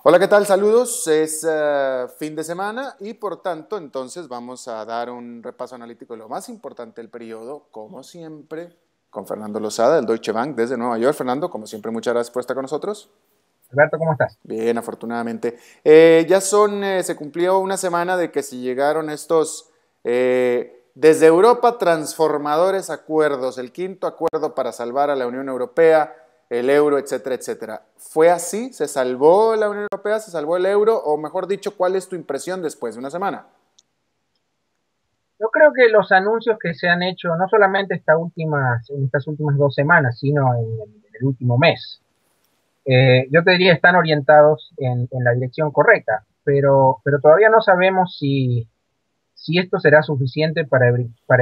Hola, ¿qué tal? Saludos. Es fin de semana y por tanto, entonces vamos a dar un repaso analítico de lo más importante del periodo, como siempre, con Fernando Lozada del Deutsche Bank desde Nueva York. Fernando, como siempre, muchas gracias por estar con nosotros. Alberto, ¿cómo estás? Bien, afortunadamente. Se cumplió una semana de que se llegaron estos, desde Europa, transformadores acuerdos, el quinto acuerdo para salvar a la Unión Europea, el euro, etcétera, etcétera. ¿Fue así? ¿Se salvó la Unión Europea? ¿Se salvó el euro? O mejor dicho, ¿cuál es tu impresión después de una semana? Yo creo que los anuncios que se han hecho, no solamente en estas últimas 2 semanas, sino en el último mes, yo te diría están orientados en la dirección correcta, pero todavía no sabemos si esto será suficiente para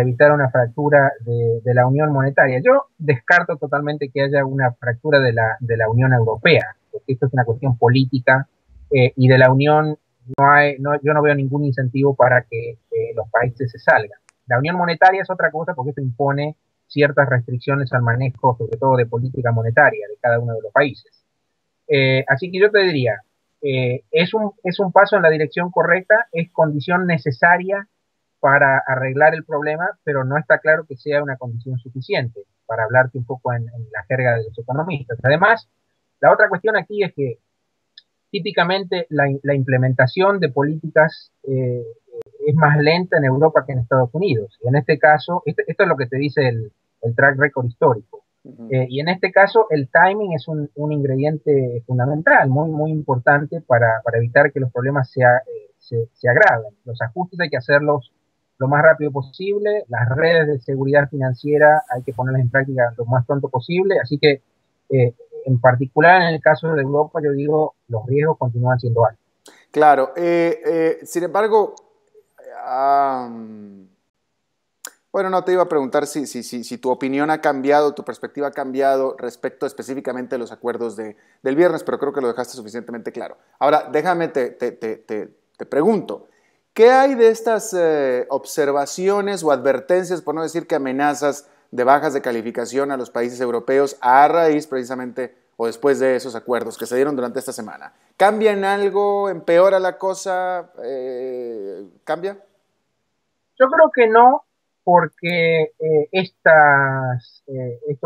evitar una fractura de la unión monetaria. Yo descarto totalmente que haya una fractura de la Unión Europea, porque esto es una cuestión política y de la Unión yo no veo ningún incentivo para que los países se salgan. La Unión Monetaria es otra cosa porque esto impone ciertas restricciones al manejo, sobre todo de política monetaria de cada uno de los países. Así que yo te diría, es un paso en la dirección correcta, es condición necesaria para arreglar el problema, pero no está claro que sea una condición suficiente, para hablarte un poco en la jerga de los economistas. Además, la otra cuestión aquí es que típicamente la implementación de políticas es más lenta en Europa que en Estados Unidos. Y en este caso, esto es lo que te dice el track record histórico. Uh -huh. Y en este caso, el timing es un ingrediente fundamental, muy, muy importante para evitar que los problemas se agraven. Los ajustes hay que hacerlos lo más rápido posible, las redes de seguridad financiera hay que ponerlas en práctica lo más pronto posible, así que en particular en el caso de Europa, yo digo, los riesgos continúan siendo altos. Claro, sin embargo, bueno, no te iba a preguntar si tu opinión ha cambiado, tu perspectiva ha cambiado respecto específicamente a los acuerdos del viernes, pero creo que lo dejaste suficientemente claro. Ahora, déjame, te pregunto, ¿qué hay de estas observaciones o advertencias, por no decir que amenazas de bajas de calificación a los países europeos a raíz precisamente o después de esos acuerdos que se dieron durante esta semana? ¿Cambia en algo? ¿Empeora la cosa? ¿Cambia? Yo creo que no, porque estos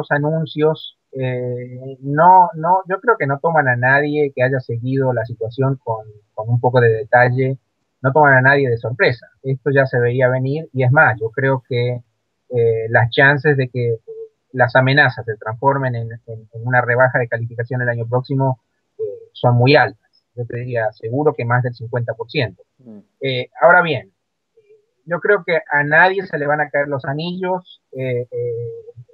anuncios yo creo que no toman a nadie que haya seguido la situación con un poco de detalle, no toman a nadie de sorpresa. Esto ya se veía venir y es más, yo creo que las chances de que las amenazas se transformen en una rebaja de calificación el año próximo son muy altas. Yo te diría seguro que más del 50%. Mm. Ahora bien, yo creo que a nadie se le van a caer los anillos,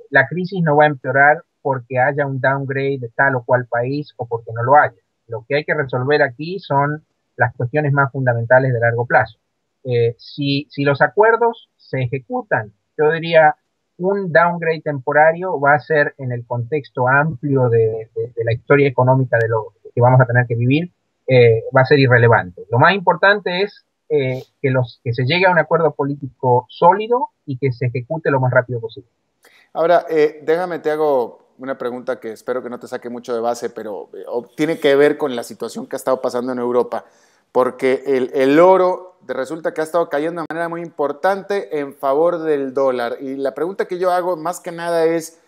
la crisis no va a empeorar porque haya un downgrade de tal o cual país o porque no lo haya. Lo que hay que resolver aquí son las cuestiones más fundamentales de largo plazo. Si los acuerdos se ejecutan, yo diría un downgrade temporario va a ser en el contexto amplio de la historia económica de lo que vamos a tener que vivir, va a ser irrelevante. Lo más importante es que se llegue a un acuerdo político sólido y que se ejecute lo más rápido posible. Ahora, déjame, te hago una pregunta que espero que no te saque mucho de base, pero tiene que ver con la situación que ha estado pasando en Europa, porque el oro resulta que ha estado cayendo de manera muy importante en favor del dólar. Y la pregunta que yo hago más que nada es,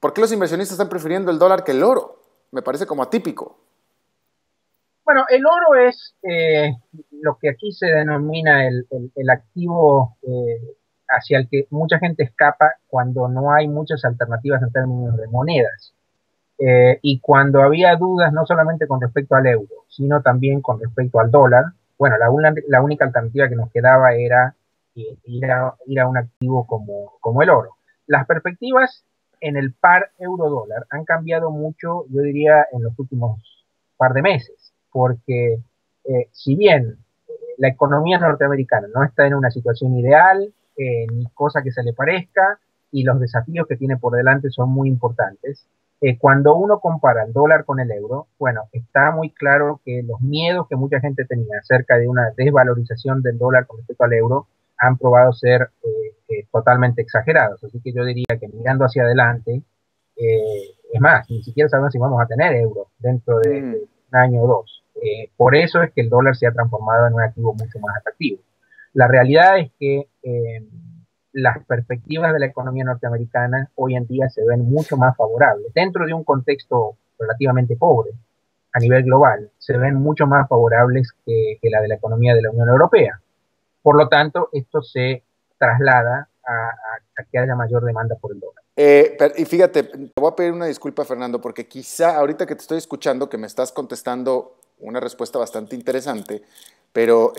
¿por qué los inversionistas están prefiriendo el dólar que el oro? Me parece como atípico. Bueno, el oro es lo que aquí se denomina el activo hacia el que mucha gente escapa cuando no hay muchas alternativas en términos de monedas. Y cuando había dudas no solamente con respecto al euro, sino también con respecto al dólar, bueno, la única alternativa que nos quedaba era ir a un activo como el oro. Las perspectivas en el par euro-dólar han cambiado mucho, yo diría, en los últimos par de meses, porque si bien la economía norteamericana no está en una situación ideal, ni cosa que se le parezca, y los desafíos que tiene por delante son muy importantes, cuando uno compara el dólar con el euro, bueno, está muy claro que los miedos que mucha gente tenía acerca de una desvalorización del dólar con respecto al euro han probado ser totalmente exagerados. Así que yo diría que mirando hacia adelante, es más, ni siquiera sabemos si vamos a tener euro dentro de un año o dos. Por eso es que el dólar se ha transformado en un activo mucho más atractivo. La realidad es que las perspectivas de la economía norteamericana hoy en día se ven mucho más favorables. Dentro de un contexto relativamente pobre a nivel global, se ven mucho más favorables que la de la economía de la Unión Europea. Por lo tanto, esto se traslada a que haya mayor demanda por el dólar. Y fíjate, te voy a pedir una disculpa, Fernando, porque quizá ahorita que te estoy escuchando, que me estás contestando una respuesta bastante interesante, pero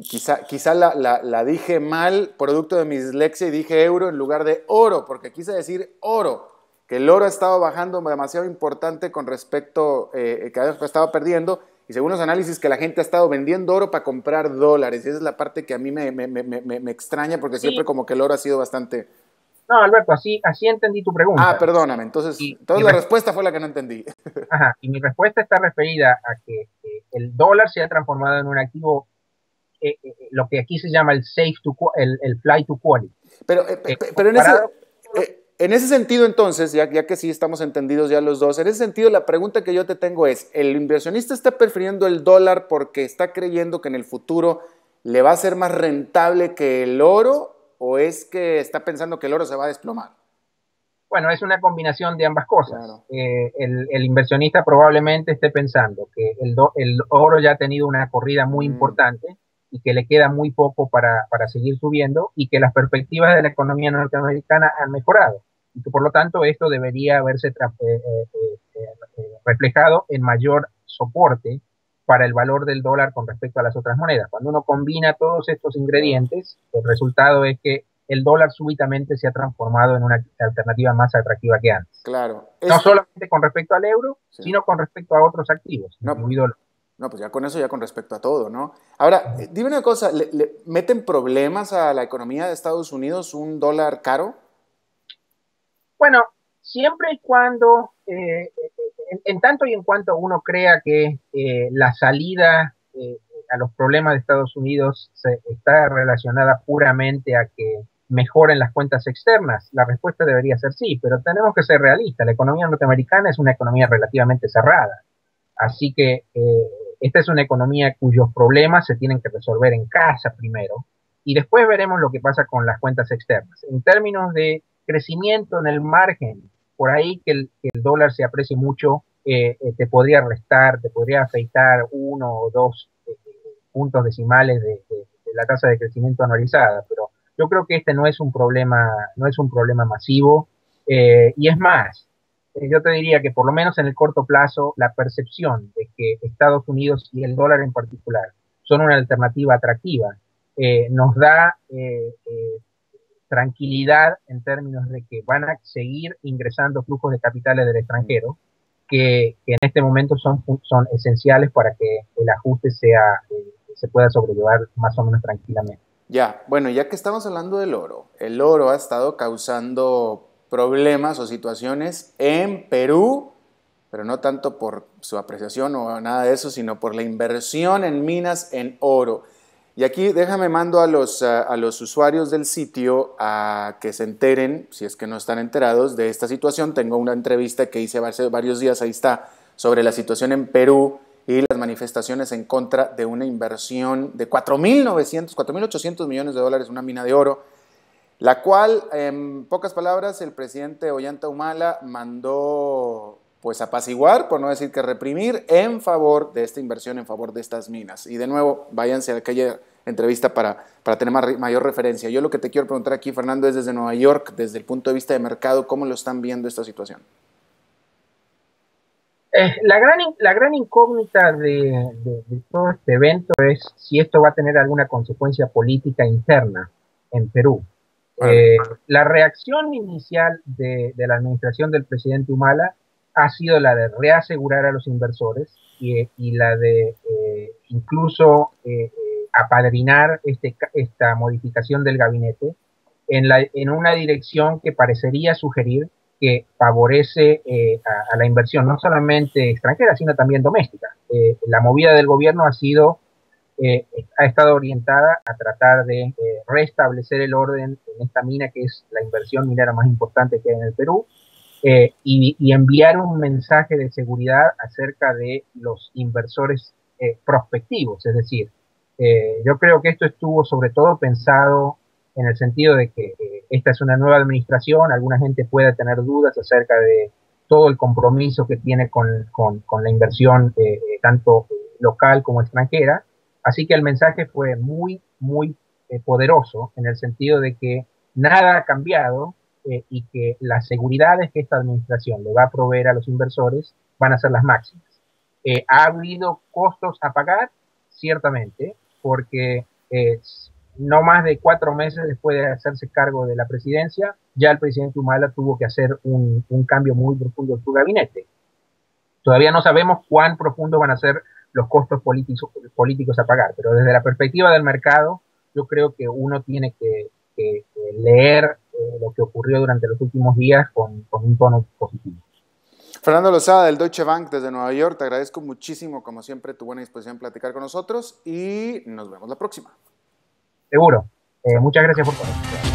quizá la dije mal, producto de mi dislexia, y dije euro en lugar de oro, porque quise decir oro, que el oro ha estado bajando demasiado importante con respecto, que ha estado perdiendo, y según los análisis que la gente ha estado vendiendo oro para comprar dólares, y esa es la parte que a mí me extraña, porque Sí, siempre como que el oro ha sido bastante... no, Alberto, así entendí tu Ah, pregunta. perdóname, entonces, Y, entonces la respuesta fue la que no entendí. ajá, y mi respuesta está referida a que el dólar se ha transformado en un activo, lo que aquí se llama el el fly to quality. Pero, pero Comparado, en ese sentido, entonces, ya que sí estamos entendidos ya los dos, en ese sentido la pregunta que yo te tengo es, ¿el inversionista está prefiriendo el dólar porque está creyendo que en el futuro le va a ser más rentable que el oro o es que está pensando que el oro se va a desplomar? bueno, es una combinación de ambas cosas. Claro. El inversionista probablemente esté pensando que el oro ya ha tenido una corrida muy Mm, importante y que le queda muy poco para seguir subiendo y que las perspectivas de la economía norteamericana han mejorado y que por lo tanto esto debería haberse reflejado en mayor soporte para el valor del dólar con respecto a las otras monedas. Cuando uno combina todos estos claro, ingredientes, el resultado es que el dólar súbitamente se ha transformado en una alternativa más atractiva que antes. claro. No solamente con respecto al euro, Sí. sino con respecto a otros activos, No, pues, incluido... no, pues ya con eso, ya con respecto a todo, ¿no? Ahora, dime una cosa, ¿le meten problemas a la economía de Estados Unidos un dólar caro? Bueno, siempre y cuando, en tanto y en cuanto uno crea que la salida a los problemas de Estados Unidos está relacionada puramente a que mejoren las cuentas externas, la respuesta debería ser sí, pero tenemos que ser realistas. La economía norteamericana es una economía relativamente cerrada, así que esta es una economía cuyos problemas se tienen que resolver en casa primero y después veremos lo que pasa con las cuentas externas. En términos de crecimiento en el margen, por ahí que el dólar se aprecie mucho, te podría restar, te podría afectar 1 o 2 puntos decimales de la tasa de crecimiento anualizada, pero yo creo que este no es un problema, no es un problema masivo, y es más, yo te diría que por lo menos en el corto plazo, la percepción de que Estados Unidos y el dólar en particular son una alternativa atractiva, nos da tranquilidad en términos de que van a seguir ingresando flujos de capitales del extranjero, que en este momento son esenciales para que el ajuste se pueda sobrellevar más o menos tranquilamente. Ya, bueno, ya que estamos hablando del oro, el oro ha estado causando problemas o situaciones en Perú, pero no tanto por su apreciación o nada de eso, sino por la inversión en minas en oro. Y aquí déjame mando a los usuarios del sitio a que se enteren, si es que no están enterados, de esta situación. Tengo una entrevista que hice hace varios días, ahí está, sobre la situación en Perú y las manifestaciones en contra de una inversión de 4.800 millones de dólares en una mina de oro, la cual, en pocas palabras, el presidente Ollanta Humala mandó pues apaciguar, por no decir que reprimir, en favor de esta inversión, en favor de estas minas. Y de nuevo, váyanse a aquella entrevista para tener mayor referencia. Yo lo que te quiero preguntar aquí, Fernando, es desde Nueva York, desde el punto de vista de mercado, ¿cómo lo están viendo esta situación? La gran incógnita de todo este evento es si esto va a tener alguna consecuencia política interna en Perú. Órale. La reacción inicial de la administración del presidente Humala ha sido la de reasegurar a los inversores y la de incluso apadrinar esta modificación del gabinete en una dirección que parecería sugerir que favorece a la inversión, no solamente extranjera, sino también doméstica. La movida del gobierno ha estado orientada a tratar de restablecer el orden en esta mina, que es la inversión minera más importante que hay en el Perú, y enviar un mensaje de seguridad acerca de los inversores prospectivos, es decir, yo creo que esto estuvo sobre todo pensado en el sentido de que esta es una nueva administración, alguna gente puede tener dudas acerca de todo el compromiso que tiene con la inversión tanto local como extranjera, así que el mensaje fue muy poderoso en el sentido de que nada ha cambiado y que las seguridades que esta administración le va a proveer a los inversores van a ser las máximas. ¿Ha habido costos a pagar? Ciertamente, porque no más de 4 meses después de hacerse cargo de la presidencia, ya el presidente Humala tuvo que hacer un cambio muy profundo en su gabinete. Todavía no sabemos cuán profundos van a ser los costos políticos a pagar, pero desde la perspectiva del mercado, yo creo que uno tiene que leer lo que ocurrió durante los últimos días con un tono positivo. Fernando Lozada del Deutsche Bank desde Nueva York, te agradezco muchísimo, como siempre, tu buena disposición a platicar con nosotros y nos vemos la próxima. Seguro. Muchas gracias por todo.